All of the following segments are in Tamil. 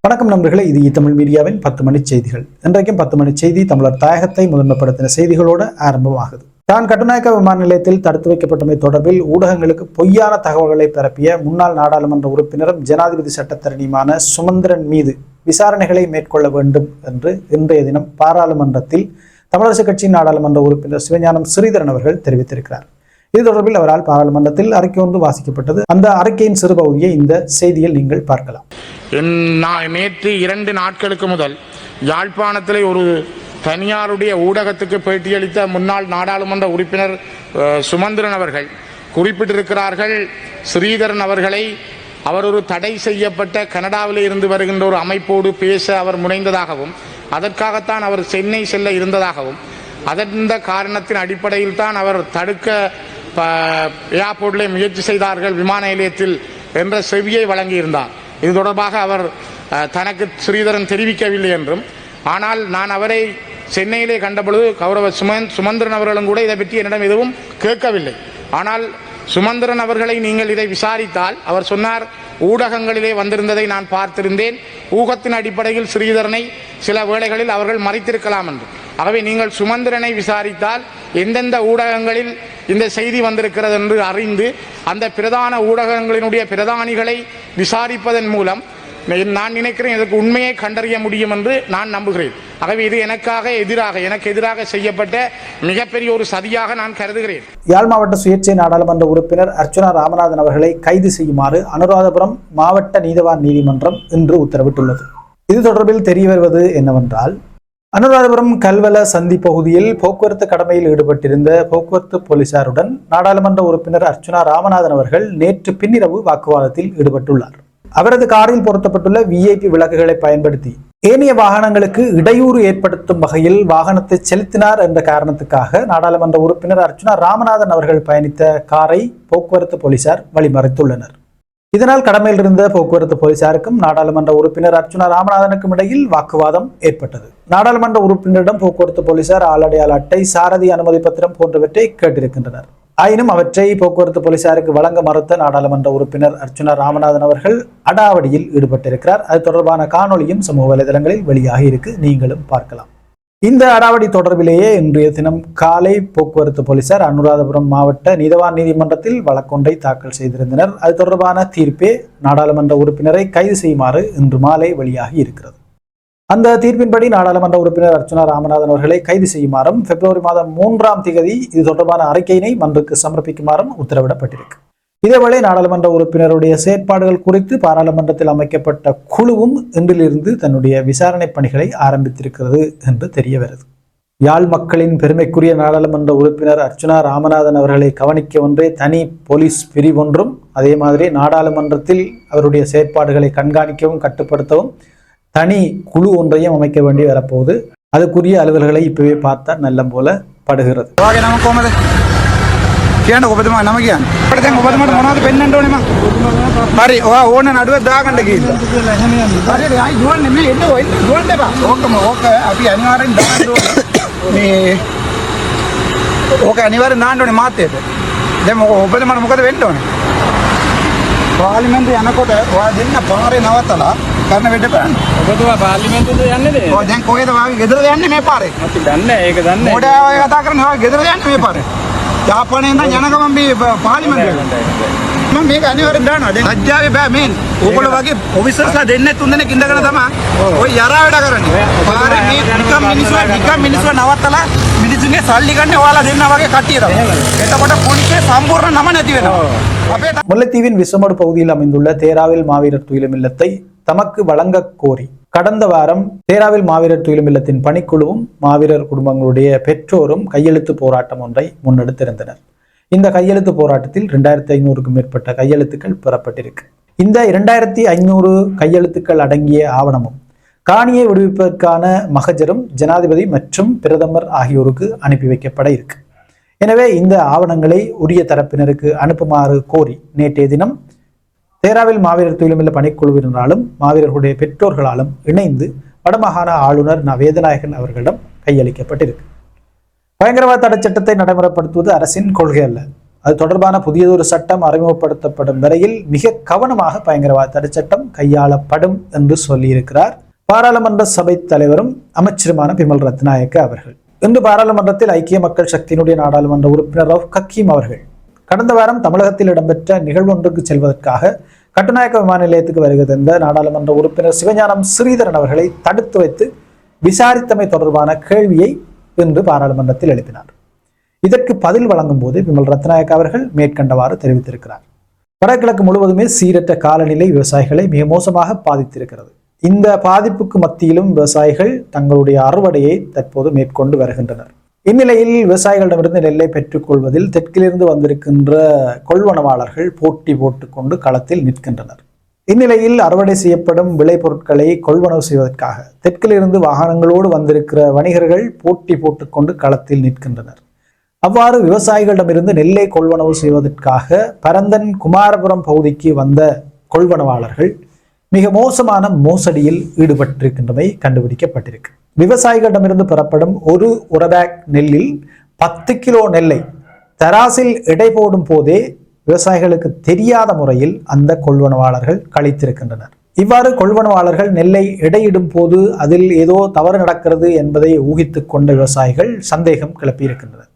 வணக்கம் நண்பர்களே, இது தமிழ் மீடியாவின் 10 மணி செய்திகள். இன்றைக்கும் 10 மணி செய்தி தமிழர் தாயகத்தை முதன்மைப்படுத்தின செய்திகளோடு ஆரம்பமாகுது. தான் கட்டுநாயக்க விமான நிலையத்தில் தடுத்து வைக்கப்பட்டமை தொடர்பில் ஊடகங்களுக்கு பொய்யான தகவல்களை பரப்பிய முன்னாள் நாடாளுமன்ற உறுப்பினரும் ஜனாதிபதி சட்டத்தரணியுமான சுமந்திரன் மீது விசாரணைகளை மேற்கொள்ள வேண்டும் என்று இன்றைய தினம் பாராளுமன்றத்தில் தமிழரசு கட்சியின் நாடாளுமன்ற உறுப்பினர் சிவஞானம் ஸ்ரீதரன் அவர்கள் தெரிவித்திருக்கிறார். இது தொடர்பில் அவரால் பாராளுமன்றத்தில் அறிக்கை ஒன்று வாசிக்கப்பட்டது. அந்த அறிக்கையின் சிறு பகுதியை இந்த செய்தியில் நீங்கள் பார்க்கலாம். நேற்று 2 நாட்களுக்கு முதல் யாழ்ப்பாணத்தில் ஒரு தனியாருடைய ஊடகத்துக்கு பேட்டியளித்த முன்னாள் நாடாளுமன்ற உறுப்பினர் சுமந்திரன் அவர்கள் குறிப்பிட்டிருக்கிறார்கள், ஸ்ரீதரன் அவர்களை அவர் ஒரு தடை செய்யப்பட்ட கனடாவில் இருந்து வருகின்ற ஒரு அமைப்போடு பேச அவர் முனைந்ததாகவும் அதற்காகத்தான் அவர் சென்னை செல்ல இருந்ததாகவும் அந்த காரணத்தின் அடிப்படையில் தான் அவர் தடுக்க ஏர்போர்ட்டில் முயற்சி செய்தார்கள் விமான நிலையத்தில் என்ற செவியை வழங்கியிருந்தார். இது தொடர்பாக அவர் தனக்கு ஸ்ரீதரன் தெரிவிக்கவில்லை என்றும், ஆனால் நான் அவரை சென்னையிலே கண்டபொழுது கௌரவ சுமந்திரன் அவர்களும் கூட இதை பற்றி என்னிடம் எதுவும் கேட்கவில்லை. ஆனால் சுமந்திரன் அவர்களை நீங்கள் இதை விசாரித்தால் அவர் சொன்னார், ஊடகங்களிலே வந்திருந்ததை நான் பார்த்திருந்தேன், ஊகத்தின் அடிப்படையில் ஸ்ரீதரனை சில வேளைகளில் அவர்கள் மறைத்திருக்கலாம் என்று. ஆகவே நீங்கள் சுமந்திரனை விசாரித்தால் எந்தெந்த ஊடகங்களில் இந்த செய்தி வந்திருக்கிறது என்று அறிந்து அந்த பிரதான ஊடகங்களினுடைய பிரதானிகளை விசாரிப்பதன் மூலம் நான் நினைக்கிறேன் இதற்கு உண்மையை கண்டறிய முடியும் என்று நான் நம்புகிறேன். ஆகவே இது எனக்கு எதிராக செய்யப்பட்ட மிகப்பெரிய ஒரு சதியாக நான் கருதுகிறேன். யாழ் மாவட்ட சுயேட்சை நாடாளுமன்ற உறுப்பினர் அர்ச்சுனா ராமநாதன் அவர்களை கைது செய்யுமாறு அனுராதபுரம் மாவட்ட நீதவான் நீதிமன்றம் இன்று உத்தரவிட்டுள்ளது. இது தொடர்பில் தெரிய வருவது என்னவென்றால், அனுராதபுரம் கல்வல சந்தி பகுதியில் போக்குவரத்து கடமையில் ஈடுபட்டிருந்த போக்குவரத்து போலீசாருடன் நாடாளுமன்ற உறுப்பினர் அர்ச்சுனா ராமநாதன் அவர்கள் நேற்று பின்னிரவு வாக்குவாதத்தில் ஈடுபட்டுள்ளார். அவரது காரில் பொருத்தப்பட்டுள்ள VIP விளக்குகளை பயன்படுத்தி ஏனைய வாகனங்களுக்கு இடையூறு ஏற்படுத்தும் வகையில் வாகனத்தை செலுத்தினார் என்ற காரணத்துக்காக நாடாளுமன்ற உறுப்பினர் அர்ச்சுனா ராமநாதன் அவர்கள் பயணித்த காரை போக்குவரத்து போலீசார் வழிமறைத்துள்ளனர். இதனால் கடமையில் இருந்த போக்குவரத்து போலீசாருக்கும் நாடாளுமன்ற உறுப்பினர் அர்ச்சுனா ராமநாதனுக்கும் இடையில் வாக்குவாதம் ஏற்பட்டது. நாடாளுமன்ற உறுப்பினரிடம் போக்குவரத்து போலீசார் ஆளடையாள அட்டை, சாரதி அனுமதி பத்திரம் போன்றவற்றை கேட்டிருக்கின்றனர். ஆயினும் அவற்றை போக்குவரத்து போலீசாருக்கு வழங்க மறுத்த நாடாளுமன்ற உறுப்பினர் அர்ச்சுனா ராமநாதன் அவர்கள் அடாவடியில் ஈடுபட்டிருக்கிறார். அது தொடர்பான காணொலியும் சமூக வலைதளங்களில் வெளியாகி இருக்கு, நீங்களும் பார்க்கலாம். இந்த அடாவடி தொடர்பிலேயே இன்றைய தினம் காலை போக்குவரத்து போலீசார் அனுராதபுரம் மாவட்ட நீதவான் நீதிமன்றத்தில் வழக்கொன்றை தாக்கல் செய்திருந்தனர். அது தொடர்பான தீர்ப்பே நாடாளுமன்ற உறுப்பினரை கைது செய்யுமாறு இன்று மாலை வெளியாகி இருக்கிறது. அந்த தீர்ப்பின்படி நாடாளுமன்ற உறுப்பினர் அர்ச்சுனா ராமநாதன் அவர்களை கைது செய்யுமாறும் பிப்ரவரி மாதம் 3ஆம் தேதி இது தொடர்பான அறிக்கையினை மன்றுக்கு சமர்ப்பிக்குமாறும் உத்தரவிடப்பட்டிருக்கு. இதேவேளை நாடாளுமன்ற உறுப்பினருடைய செயற்பாடுகள் குறித்து பாராளுமன்றத்தில் அமைக்கப்பட்ட குழுவும் இன்றிலிருந்து தன்னுடைய விசாரணை பணிகளை ஆரம்பித்திருக்கிறது என்று தெரிய வருது. யாழ் மக்களின் பெருமைக்குரிய நாடாளுமன்ற உறுப்பினர் அர்ச்சுனா ராமநாதன் அவர்களை கவனிக்க ஒன்றே தனி போலீஸ் பிரிவொன்றும், அதே மாதிரி நாடாளுமன்றத்தில் அவருடைய செயற்பாடுகளை கண்காணிக்கவும் கட்டுப்படுத்தவும் தனி குழு ஒன்றையும் அமைக்க வேண்டி வரப்போகுது. அதுக்குரிய அலுவல்களை இப்பவே பார்த்தா நல்ல போல படுகிறது. කියන්න ඔබතුමා නම කියන්න. අපිට දැන් ඔබතුමාට මොනවද පෙන්වන්න ඕනේ මං? හරි. ඔයා ඕන නඩුව දාගන්න කියලා. හරියට ආයි දුවන්න නෙමෙයි එන්න ඔය දුවන්න එපා. ඕක අපි අනිවාර්යෙන් දාන්න ඕනේ. මේ ඕක අනිවාර්යෙන් දාන්න ඕනේ මාත්‍යට. දැන් ඔබතුමාට මොකද වෙන්න ඕනේ? පාර්ලිමේන්තුවේ යනකොට ඔයා දෙන්න පාරේ නවත්තලා කරන වැඩ කරන්න. ඔබතුමා පාර්ලිමේන්තුවට යන්නේද? ඔය දැන් කොහෙද වාගේ ගෙදරද යන්නේ මේ පාරේ? අපි දන්නේ ඒක දන්නේ. මොඩා ඔය කතා කරන්නේ ඔය ගෙදරද යන්නේ මේ පාරේ? යාපනයේ ඉඳන් යන ගමන් මේ පාර්ලිමේන්තුවට මම මේක අනිවාර්යෙන් දානවා. දැන් ලැජ්ජාවේ බෑ මේන්. ඕගොල්ලෝ වගේ ඔෆිසර්ස්ලා දෙන්නේ 3 දෙනෙක් ඉඳගෙන තමයි ඔය යරා වැඩ කරන්නේ. පාරේ මේ නිකම් මිනිස්සු නවත්තලා මිනිස්සුන්ගේ සල්ලි ගන්න ඔයාලා දෙන්නා වගේ කට්ටිය තමයි. එතකොට පොලිසිය සම්පූර්ණ නම නැති වෙනවා. முல்லைத்தீவின் விசமடு பகுதியில் அமைந்துள்ள தேராவில் மாவீரர் துயிலும் இல்லத்தை தமக்கு வழங்க கோரி கடந்த வாரம் தேராவில் மாவீரர் துயிலும் இல்லத்தின் பணிக்குழுவும் மாவீரர் குடும்பங்களுடைய பெற்றோரும் கையெழுத்து போராட்டம் ஒன்றை முன்னெடுத்திருந்தனர். இந்த கையெழுத்து போராட்டத்தில் 2500க்கும் மேற்பட்ட கையெழுத்துக்கள் பெறப்பட்டிருக்கு. இந்த 2500 கையெழுத்துக்கள் அடங்கிய ஆவணமும் காணியை விடுவிப்பதற்கான மகஜரும் ஜனாதிபதி மற்றும் பிரதமர் ஆகியோருக்கு அனுப்பி வைக்கப்பட இருக்கு. எனவே இந்த ஆவணங்களை உரிய தரப்பினருக்கு அனுப்புமாறு கோரி நேற்றைய தினம் தேராவில் மாவீரர் துயிலுமில்ல பணிக்குழுவினராலும் மாவீரர்களுடைய பெற்றோர்களாலும் இணைந்து வடமாகாண ஆளுநர் வேதநாயகன் அவர்களிடம் கையளிக்கப்பட்டிருக்கு. பயங்கரவாத தடை சட்டத்தை நடைமுறைப்படுத்துவது அரசின் கொள்கை அல்ல. அது தொடர்பான புதியதொரு சட்டம் அறிமுகப்படுத்தப்படும் வரையில் மிக கவனமாக பயங்கரவாத தடை சட்டம் கையாளப்படும் என்று சொல்லியிருக்கிறார் பாராளுமன்ற சபை தலைவரும் அமைச்சருமான பிமல் ரத்நாயக்க அவர்கள். இன்று பாராளுமன்றத்தில் ஐக்கிய மக்கள் சக்தியினுடைய நாடாளுமன்ற உறுப்பினர் ரவுப் ஹக்கீம் அவர்கள் கடந்த வாரம் தமிழகத்தில் இடம்பெற்ற நிகழ்வு ஒன்றுக்கு செல்வதற்காக கட்டுநாயக்க விமான நிலையத்துக்கு வருகை தந்த நாடாளுமன்ற உறுப்பினர் சிவஞானம் ஸ்ரீதரன் அவர்களை தடுத்து வைத்து விசாரித்தமை தொடர்பான கேள்வியை இன்று பாராளுமன்றத்தில் எழுப்பினார். இதற்கு பதில் வழங்கும் போது பிமல் ரத்நாயக்க அவர்கள் மேற்கண்டவாறு தெரிவித்திருக்கிறார். வடகிழக்கு முழுவதுமே சீரற்ற காலநிலை விவசாயிகளை மிக மோசமாக பாதித்திருக்கிறது. இந்த பாதிப்புக்கு மத்தியிலும் விவசாயிகள் தங்களுடைய அறுவடையை தற்போது மேற்கொண்டு வருகின்றனர். இந்நிலையில் விவசாயிகளிடமிருந்து நெல்லை பெற்றுக் கொள்வதில் தெற்கிலிருந்து வந்திருக்கின்ற கொள்வனவாளர்கள் போட்டி போட்டுக்கொண்டு களத்தில் நிற்கின்றனர். இந்நிலையில் அறுவடை செய்யப்படும் விளைபொருட்களை கொள்வனவு செய்வதற்காக தெற்கிலிருந்து வாகனங்களோடு வந்திருக்கிற வணிகர்கள் போட்டி போட்டுக்கொண்டு களத்தில் நிற்கின்றனர். அவ்வாறு விவசாயிகளிடமிருந்து நெல்லை கொள்வனவு செய்வதற்காக பரந்தன் குமாரபுரம் பகுதிக்கு வந்த கொள்வனவாளர்கள் மிக மோசமான மோசடியில் ஈடுபட்டிருக்கின்றமை கண்டுபிடிக்கப்பட்டிருக்கு. விவசாயிகளிடமிருந்து பெறப்படும் ஒரு உரபேக் நெல்லில் 10 கிலோ நெல்லை தராசில் எடை போடும் போதே விவசாயிகளுக்கு தெரியாத முறையில் அந்த கொள்வனவாளர்கள் கழித்திருக்கின்றனர். இவ்வாறு கொள்வனவாளர்கள் நெல்லை எடையிடும் போது அதில் ஏதோ தவறு நடக்கிறது என்பதை ஊகித்துக் கொண்ட விவசாயிகள் சந்தேகம் கிளப்பியிருக்கின்றனர்.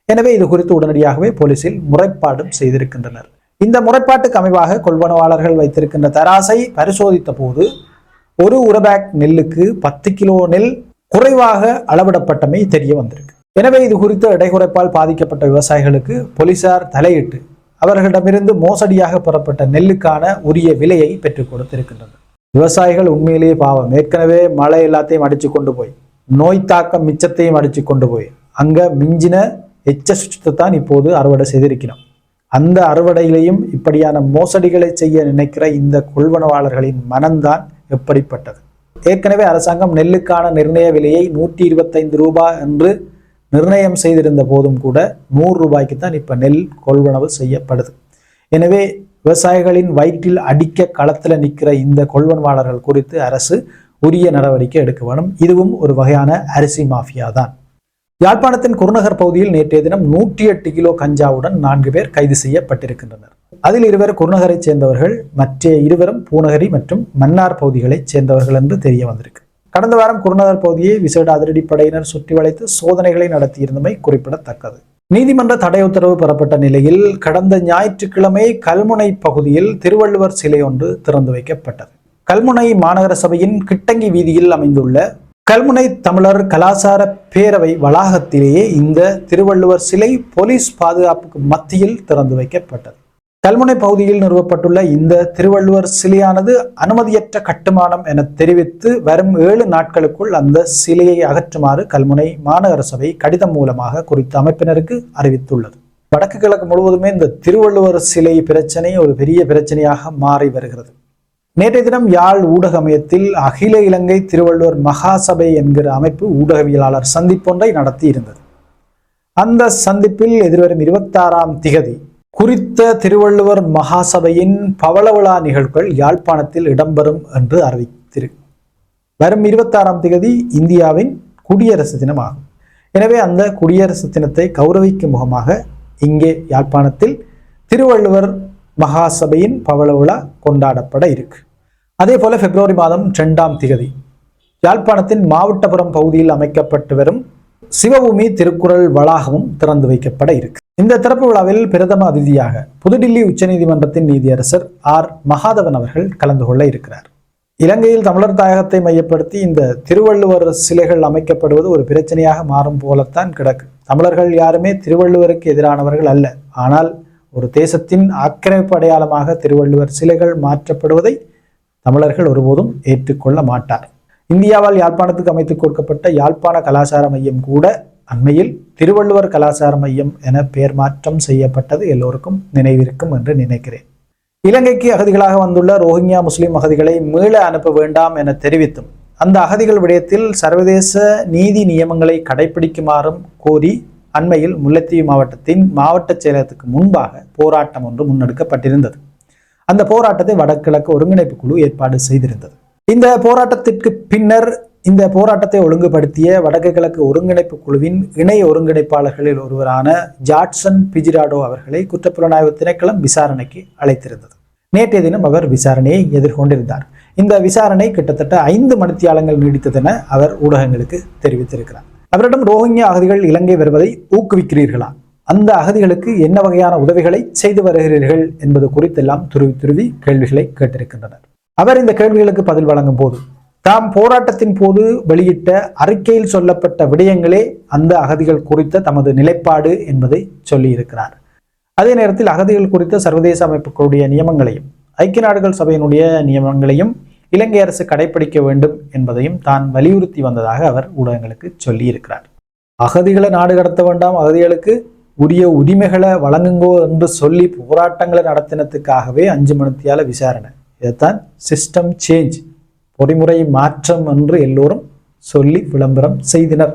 எனவே இது குறித்து உடனடியாகவே போலீசில் முறைப்பாடும் செய்திருக்கின்றனர். இந்த முறைப்பாட்டுக்கு அமைவாக கொள்வனவாளர்கள் வைத்திருக்கின்ற தராசை பரிசோதித்த போது ஒரு உரபேக் நெல்லுக்கு 10 கிலோ நெல் குறைவாக அளவிடப்பட்டமை தெரிய வந்திருக்கு. எனவே இது குறித்த எடைகுறைப்பால் பாதிக்கப்பட்ட விவசாயிகளுக்கு போலீசார் தலையிட்டு அவர்களிடமிருந்து மோசடியாக பெறப்பட்ட நெல்லுக்கான உரிய விலையை பெற்றுக் கொடுத்திருக்கின்றனர். விவசாயிகள் உண்மையிலேயே பாவம். ஏற்கனவே மழை எல்லாத்தையும் அடிச்சு கொண்டு போய் நோய் தாக்கம் மிச்சத்தையும் அடிச்சு கொண்டு போய் அங்க மிஞ்சின எச்ச சுத்தத்தான் இப்போது அறுவடை செய்திருக்கிறோம். அந்த அறுவடையிலையும் இப்படியான மோசடிகளை செய்ய நினைக்கிற இந்த கொள்வனவாளர்களின் மனம்தான் எப்படிப்பட்டது. ஏற்கனவே அரசாங்கம் நெல்லுக்கான நிர்ணய விலையை 125 ரூபாய் என்று நிர்ணயம் செய்திருந்த போதும் கூட 100 ரூபாய்க்கு தான் இப்ப நெல் கொள்வனவு செய்யப்படுது. எனவே விவசாயிகளின் வயிற்றில் அடிக்க களத்துல நிற்கிற இந்த கொள்வனவாளர்கள் குறித்து அரசு உரிய நடவடிக்கை எடுக்க வேண்டும். இதுவும் ஒரு வகையான அரிசி மாஃபியா தான். யாழ்ப்பாணத்தின் குருநகர் பகுதியில் நேற்றைய தினம் 108 கிலோ கஞ்சாவுடன் 4 பேர் கைது செய்யப்பட்டிருக்கின்றனர். அதில் 2 குருநகரைச் சேர்ந்தவர்கள், மற்ற 2 பூநகரி மற்றும் மன்னார் பகுதிகளைச் சேர்ந்தவர்கள் என்று தெரிய வந்திருக்கு. கடந்த வாரம் குருநகர் பகுதியை விசேட அதிரடிப்படையினர் சுற்றி வளைத்து சோதனைகளை நடத்தியிருந்தமை குறிப்பிடத்தக்கது. நீதிமன்ற தடை உத்தரவு பெறப்பட்ட நிலையில் கடந்த ஞாயிற்றுக்கிழமை கல்முனை பகுதியில் திருவள்ளுவர் சிலை ஒன்று திறந்து வைக்கப்பட்டது. கல்முனை மாநகர சபையின் கிட்டங்கி வீதியில் அமைந்துள்ள கல்முனை தமிழர் கலாசார பேரவை வளாகத்திலேயே இந்த திருவள்ளுவர் சிலை போலீஸ் பாதுகாப்புக்கு மத்தியில் திறந்து வைக்கப்பட்டது. கல்முனை பகுதியில் நிறுவப்பட்டுள்ள இந்த திருவள்ளுவர் சிலையானது அனுமதியற்ற கட்டுமானம் என தெரிவித்து வரும் 7 நாட்களுக்குள் அந்த சிலையை அகற்றுமாறு கல்முனை மாநகர சபை கடிதம் மூலமாக குறித்த அமைப்பினருக்கு அறிவித்துள்ளது. வடக்கு கிழக்கு முழுவதுமே இந்த திருவள்ளுவர் சிலை பிரச்சனை ஒரு பெரிய பிரச்சனையாக மாறி வருகிறது. நேற்றைய தினம் யாழ் ஊடக மையத்தில் அகில இலங்கை திருவள்ளுவர் மகாசபை என்கிற அமைப்பு ஊடகவியலாளர் சந்திப்பொன்றை நடத்தி இருந்தது. அந்த சந்திப்பில் எதிர்வரும் 26ஆம் திகதி குறித்த திருவள்ளுவர் மகாசபையின் பவள விழா நிகழ்வுகள் யாழ்ப்பாணத்தில் இடம்பெறும் என்று அறிவித்திருக்கு. வரும் 26ஆம் திகதி இந்தியாவின் குடியரசு தினம் ஆகும். எனவே அந்த குடியரசு தினத்தை கௌரவிக்கும் முகமாக இங்கே யாழ்ப்பாணத்தில் திருவள்ளுவர் மகாசபையின் பவள விழா கொண்டாடப்பட இருக்கு. அதே போல பிப்ரவரி மாதம் 2ஆம் திகதி யாழ்ப்பாணத்தின் மாவட்டபுரம் பகுதியில் அமைக்கப்பட்டு வரும் சிவபூமி திருக்குறள் வளாகமும் திறந்து வைக்கப்பட இருக்கு. இந்த திறப்பு விழாவில் பிரதம அதிதியாக புதுடில்லி உச்சநீதிமன்றத்தின் நீதியரசர் ஆர் மகாதவன் அவர்கள் கலந்து கொள்ள இருக்கிறார். இலங்கையில் தமிழர் தாயகத்தை மையப்படுத்தி இந்த திருவள்ளுவர் சிலைகள் அமைக்கப்படுவது ஒரு பிரச்சனையாக மாறும் போலத்தான் கிடக்கு. தமிழர்கள் யாருமே திருவள்ளுவருக்கு எதிரானவர்கள் அல்ல. ஆனால் ஒரு தேசத்தின் ஆக்கிரமிப்பு அடையாளமாக திருவள்ளுவர் சிலைகள் மாற்றப்படுவதை தமிழர்கள் ஒருபோதும் ஏற்றுக்கொள்ள மாட்டார். இந்தியாவால் யாழ்ப்பாணத்துக்கு அமைத்துக் கொடுக்கப்பட்ட யாழ்ப்பாண கலாச்சார மையம் கூட அண்மையில் திருவள்ளுவர் கலாச்சார மையம் என பெயர் மாற்றம் செய்யப்பட்டது எல்லோருக்கும் நினைவிருக்கும் என்று நினைக்கிறேன். இலங்கைக்கு அகதிகளாக வந்துள்ள ரோஹிங்கியா முஸ்லிம் அகதிகளை மீள அனுப்ப வேண்டாம் என தெரிவித்தும் அந்த அகதிகள் விடயத்தில் சர்வதேச நீதி நியமங்களை கடைபிடிக்குமாறும் கோரி அண்மையில் முல்லைத்தீவு மாவட்டத்தின் மாவட்ட செயலகத்துக்கு முன்பாக போராட்டம் ஒன்று முன்னெடுக்கப்பட்டிருந்தது. அந்த போராட்டத்தை வடகிழக்கு ஒருங்கிணைப்பு குழு ஏற்பாடு செய்திருந்தது. இந்த போராட்டத்திற்கு பின்னர் இந்த போராட்டத்தை ஒழுங்குபடுத்திய வடக்கு கிழக்கு ஒருங்கிணைப்பு குழுவின் இணை ஒருங்கிணைப்பாளர்களில் ஒருவரான ஜாட்சன் பிஜிராடோ அவர்களை குற்றப்புலனாய்வு திணைக்களம் விசாரணைக்கு அழைத்திருந்தது. நேற்றைய தினம் அவர் விசாரணையை எதிர்கொண்டிருந்தார். இந்த விசாரணை கிட்டத்தட்ட 5 மணித்தியாலங்கள் நீடித்ததென அவர் ஊடகங்களுக்கு தெரிவித்திருக்கிறார். அவரிடம் ரோஹிங்கியா அகதிகள் இலங்கை வருவதை ஊக்குவிக்கிறீர்களா, அந்த அகதிகளுக்கு என்ன வகையான உதவிகளை செய்து வருகிறீர்கள் என்பது குறித்தெல்லாம் துருவி கேள்விகளை கேட்டிருக்கின்றனர். அவர் இந்த கேள்விகளுக்கு பதில் வழங்கும் போது தாம் போராட்டத்தின் போது வெளியிட்ட அறிக்கையில் சொல்லப்பட்ட விடயங்களே அந்த அகதிகள் குறித்த தமது நிலைப்பாடு என்பதை சொல்லியிருக்கிறார். அதே நேரத்தில் அகதிகள் குறித்த சர்வதேச அமைப்புகளுடைய நியமங்களையும் ஐக்கிய நாடுகள் சபையினுடைய நியமங்களையும் இலங்கை அரசு கடைபிடிக்க வேண்டும் என்பதையும் தான் வலியுறுத்தி வந்ததாக அவர் ஊடகங்களுக்கு சொல்லி இருக்கிறார். அகதிகளை நாடு கடத்த வேண்டாம், அகதிகளுக்கு உரிய உரிமைகளை வழங்குங்கோ என்று சொல்லி போராட்டங்களை நடத்தினதுக்காகவே 5 மணித்தியால விசாரணை. இதைத்தான் சிஸ்டம் சேஞ்ச், பொறிமுறை மாற்றம் என்று எல்லோரும் சொல்லி விளம்பரம் செய்தனர்.